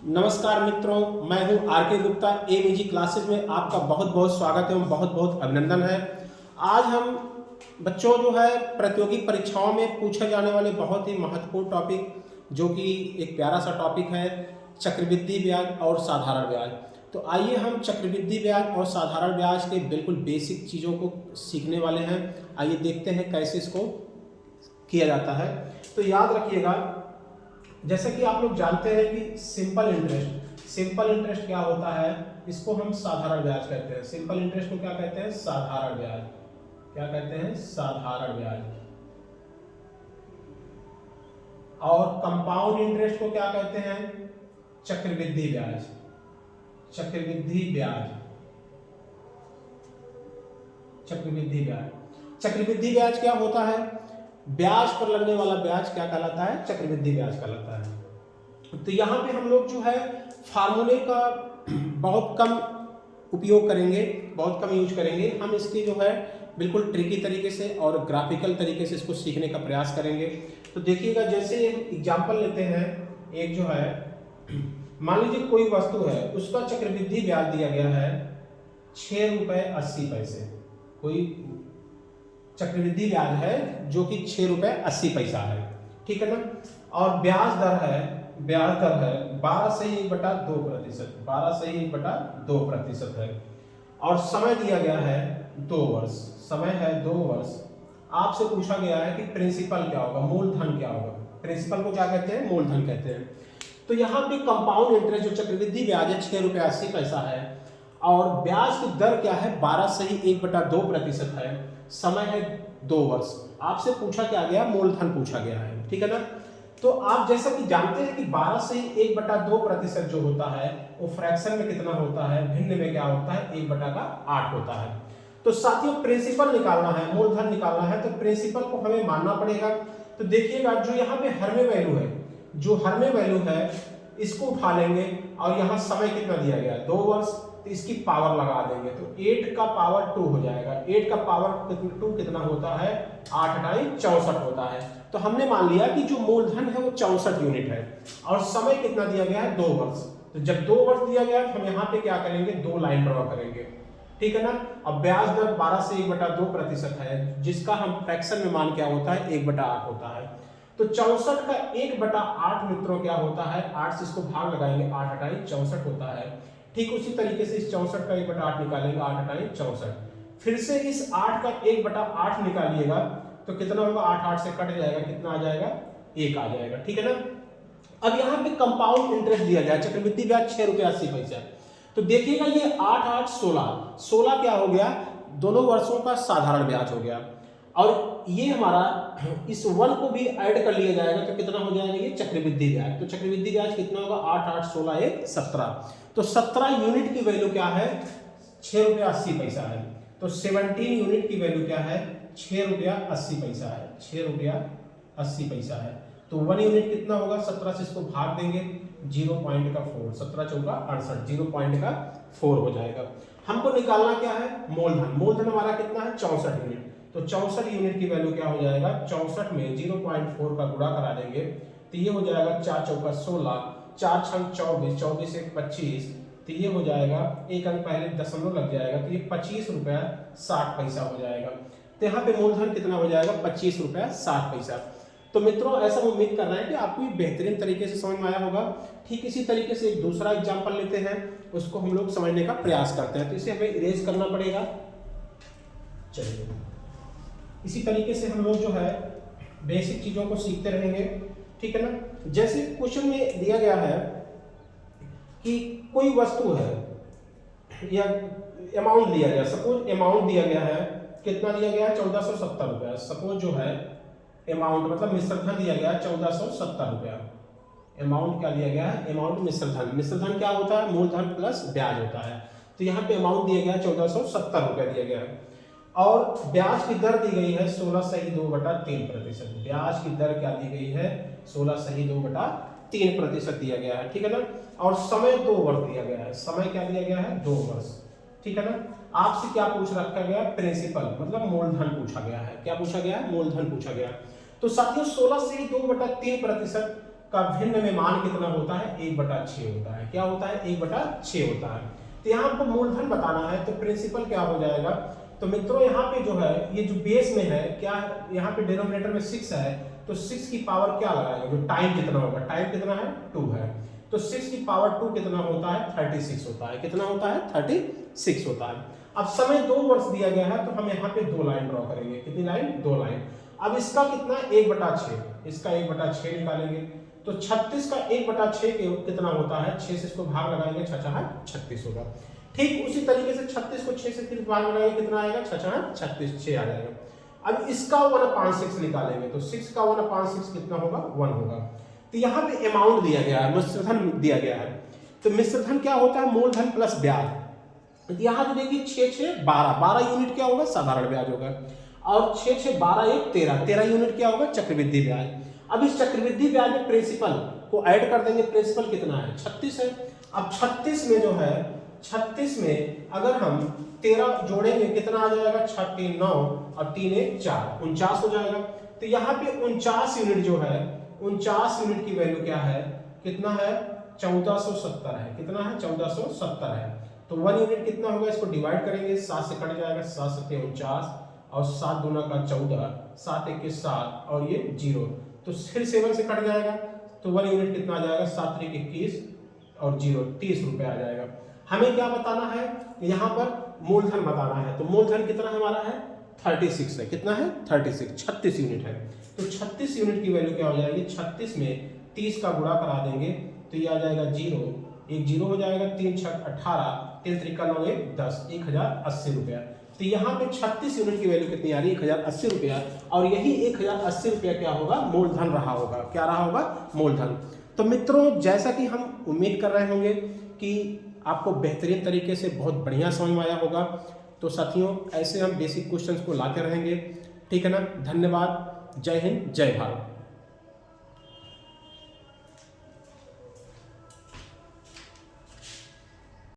नमस्कार मित्रों, मैं हूं आर के गुप्ता। एबीजी क्लासेस में आपका बहुत बहुत स्वागत है, बहुत बहुत अभिनंदन है। आज हम बच्चों जो है प्रतियोगी परीक्षाओं में पूछे जाने वाले बहुत ही महत्वपूर्ण टॉपिक, जो कि एक प्यारा सा टॉपिक है, चक्रवृद्धि ब्याज और साधारण ब्याज। तो आइए हम चक्रवृद्धि ब्याज और साधारण ब्याज के बिल्कुल बेसिक चीज़ों को सीखने वाले हैं। आइए देखते हैं कैसे इसको किया जाता है। तो याद रखिएगा, जैसे कि आप लोग जानते हैं कि सिंपल इंटरेस्ट क्या होता है, इसको हम साधारण ब्याज कहते हैं। सिंपल इंटरेस्ट को क्या कहते हैं? साधारण ब्याज। क्या कहते हैं? साधारण ब्याज। और कंपाउंड इंटरेस्ट को क्या कहते हैं? चक्रवृद्धि ब्याज। चक्रवृद्धि ब्याज। चक्रवृद्धि ब्याज। चक्रवृद्धि ब्याज क्या होता है? ब्याज पर लगने वाला ब्याज क्या कहलाता है? चक्रवृद्धि ब्याज कहलाता है। तो यहाँ पे हम लोग जो है फार्मूले का बहुत कम उपयोग करेंगे, बहुत कम यूज करेंगे। हम इसकी जो है बिल्कुल ट्रिकी तरीके से और ग्राफिकल तरीके से इसको सीखने का प्रयास करेंगे। तो देखिएगा, जैसे एग्जाम्पल लेते हैं, एक जो है मान लीजिए कोई वस्तु है, उसका चक्रवृद्धि ब्याज दिया गया है 6 रुपए 80 पैसे। कोई चक्रवृद्धि ब्याज है जो कि 6 रुपए 80 पैसा है, ठीक है ना। और ब्याज दर है 12 से 1/2%। 12 से 1/2% है। और समय दिया गया है 2 वर्ष। समय है 2 वर्ष। आपसे पूछा गया है कि प्रिंसिपल क्या होगा, मूलधन क्या होगा। प्रिंसिपल को क्या कहते हैं? मूलधन कहते हैं। तो यहाँ पे कंपाउंड इंटरेस्ट जो चक्रवृद्धि ब्याज है 6 रुपए 80 पैसा है, और ब्याज की दर क्या है? 12 से 1/2% है। समय है 2 वर्ष। आपसे पूछा क्या गया? मूलधन पूछा गया है, ठीक है ना। तो आप जैसा कि जानते हैं कि 12 से 1/2% जो होता है वो फ्रैक्शन में कितना होता है? भिन्न में क्या होता है? 1/8 होता है। तो साथियों, प्रिंसिपल निकालना है, मूलधन निकालना है, तो प्रिंसिपल को हमें मानना पड़ेगा। तो देखिएगा, जो यहाँ पे हर में वैल्यू है, जो हर में वैल्यू है इसको उठा लेंगे, और यहाँ समय कितना दिया गया? 2 वर्ष। तो इसकी पावर लगा देंगे, तो 8 का पावर 2 हो जाएगा। 8 का पावर 2 कितना होता है? 8 × 64 होता है। तो हमने मान लिया कि जो मूलधन है वो 64 यूनिट है, और समय कितना दिया गया है? 2 वर्ष। तो जब 2 वर्ष दिया गया तो हम यहाँ पे क्या करेंगे? 2 लाइन ड्रॉ करेंगे, ठीक है ना। अब ब्याज दर 12 से 1/2% है, जिसका हम फ्रैक्शन में मान क्या होता है? 1/8 होता है। तो 64 का 1/8 मित्रों क्या होता है? 8 से इसको भाग लगाएंगे, 8 × 64 होता है। ठीक उसी तरीके से इस 64 का 1/8 निकालेंगे, 8 × 64। फिर से इस 8 का 1/8 निकालिएगा तो कितना होगा? 8 8 से कट जाएगा, कितना आ जाएगा? 1 आ जाएगा, ठीक है ना। अब यहाँ पे कंपाउंड इंटरेस्ट दिया गया, चक्रवृद्धि ब्याज 6 रुपए 80 पैसा। तो देखिएगा, ये 8 8 16 क्या हो गया? दोनों वर्षों का साधारण ब्याज हो गया। और ये हमारा इस 1 को भी ऐड कर लिया जाएगा तो कितना हो जाएगा? ये चक्रवृद्धि ब्याज। तो चक्रवृद्धि ब्याज कितना होगा? 8 8 16 1 17। तो 17 यूनिट की वैल्यू क्या है? 6 रुपया 80 पैसा है। तो 17 यूनिट की वैल्यू क्या है? 6 रुपया 80 पैसा है। 6 रुपया 80 पैसा है। तो 1 यूनिट कितना होगा? 17 से इसको भाग देंगे, 0.4। 17 चौका 68, 0.4 हो जाएगा। हमको निकालना क्या है? मूलधन। मूलधन हमारा कितना है? 64 यूनिट। तो 64 यूनिट की वैल्यू क्या हो जाएगा? 64 में 0.4 का गुणा करा देंगे तो ये हो जाएगा 4 चौका 16, 4 छंग 24, 24 1 25। तो ये हो जाएगा, एक अंक पहले दशमलव लग जाएगा, तो ये 25 रुपया 60 पैसा हो जाएगा। तो यहाँ पे मूलधन कितना हो जाएगा? 25 रुपया 60 पैसा। तो मित्रों, ऐसा उम्मीद कर रहे हैं कि आपको ये बेहतरीन तरीके से समझ में आया होगा। ठीक इसी तरीके से एक दूसरा एग्जाम्पल लेते हैं, उसको हम लोग समझने का प्रयास करते हैं। तो इसे हमें इरेज करना पड़ेगा। चलिए, इसी तरीके से हम लोग जो है बेसिक चीजों को सीखते रहेंगे, ठीक है ना। जैसे क्वेश्चन में दिया गया है कि कोई वस्तु है या अमाउंट दिया गया, सपोज अमाउंट दिया गया है, कितना दिया गया है? 1470 रुपया। सपोज जो है अमाउंट मतलब मिश्रधन दिया गया है 1470 रुपया। अमाउंट क्या दिया गया है? अमाउंट मिश्रधन। मिश्रधन क्या होता है? मूलधन प्लस ब्याज होता है। तो यहाँ पे अमाउंट दिया गया है 1470 रुपया दिया गया है, और ब्याज की दर दी गई है 16 सही 2/3%। ब्याज की दर क्या दी गई है? 16 सही 2/3% दिया गया है, ठीक है ना। और समय 2 वर्ष दिया गया है। समय क्या दिया गया है? 2 वर्ष, ठीक है ना। आपसे क्या पूछ रखा गया? प्रिंसिपल मतलब मूलधन पूछा गया है। क्या पूछा गया है? मूलधन पूछा गया। तो साथियों, 16 से 2/3% का भिन्न में मान कितना होता है, 1/6 होता है। क्या होता है, 1/6 होता है। तो यहाँ हमको मूलधन बताना है, तो प्रिंसिपल क्या हो जाएगा, तो मित्रों यहाँ पे जो है ये जो बेस में है क्या है, यहाँ पे डिनोमिनेटर में 6 है, तो 6 की पावर क्या लगाएंगे, जो टाइम कितना होगा, टाइम कितना है 2 है, तो 6 की पावर 2 कितना होता है, 36 होता है। कितना होता है, 36 होता है। अब समय 2 वर्ष दिया गया है, तो हम यहाँ पे 2 लाइन ड्रॉ करेंगे। कितनी लाइन, 2 लाइन। अब इसका कितना, 1/6, इसका 1/6 निकालेंगे, तो 36 का 1/6 कितना होता है, 6 से इसको भाग लगाएंगे, 6 है 36 होगा। ठीक उसी तरीके से 36 को 6 से फिर भाग लगाएंगे, कितना आएगा, 6 है 36, 6 आ जाएगा। अब इसका 1/6 निकालेंगे, तो 6 का 1/6 कितना होगा, 1 होगा। तो यहाँ पे अमाउंट दिया गया है, मिश्रधन दिया गया है। तो मिश्रधन क्या होता है, मूलधन प्लस ब्याज। तो यहाँ तो देखिए 6 6 12 यूनिट क्या होगा, साधारण ब्याज होगा, और 6 6 12 1 13 यूनिट क्या होगा, चक्रवृद्धि ब्याज। अब इस चक्रवृद्धि ब्याज में प्रिंसिपल को ऐड कर देंगे, प्रिंसिपल कितना है, 36 है। अब 36 में जो है, 36 में अगर हम 13 जोड़ेंगे कितना आ जाएगा, 6 3 9 और 3 1 4, 49 हो जाएगा। तो यहाँ पे 49 यूनिट जो है, 49 यूनिट की वैल्यू क्या है, कितना है, 1470 है। कितना है, 1470 है। तो 1 यूनिट कितना होगा, इसको डिवाइड करेंगे, 7 से कट जाएगा, 7 7 49 और 7 दूना का 14, 7 1 7 और ये 0, तो फिर 7 से कट जाएगा, तो 1 यूनिट कितना आ जाएगा, 7 3 21 और 0 30 रुपए आ जाएगा। हमें क्या बताना है, यहाँ पर मूलधन बताना है। तो मूलधन कितना हमारा है, 36 है। कितना है, 36 यूनिट है। तो 36 यूनिट की वैल्यू क्या हो जाएगी, 36 में 30 का गुणा करा देंगे, तो ये आ जाएगा 0, एक 0 हो जाएगा, 3 6 18, 3 3 9 1 10, 1080 रुपया। तो यहाँ पे 36 यूनिट की वैल्यू कितनी आ रही है, 1080 रुपया। और यही 1080 रुपया क्या होगा, मूलधन रहा होगा। क्या रहा होगा, मूलधन। तो मित्रों, जैसा कि हम उम्मीद कर रहे होंगे कि आपको बेहतरीन तरीके से बहुत बढ़िया समझ में आया होगा। तो साथियों, ऐसे हम बेसिक क्वेश्चंस को लाते रहेंगे, ठीक है ना। धन्यवाद, जय हिंद, जय भारत।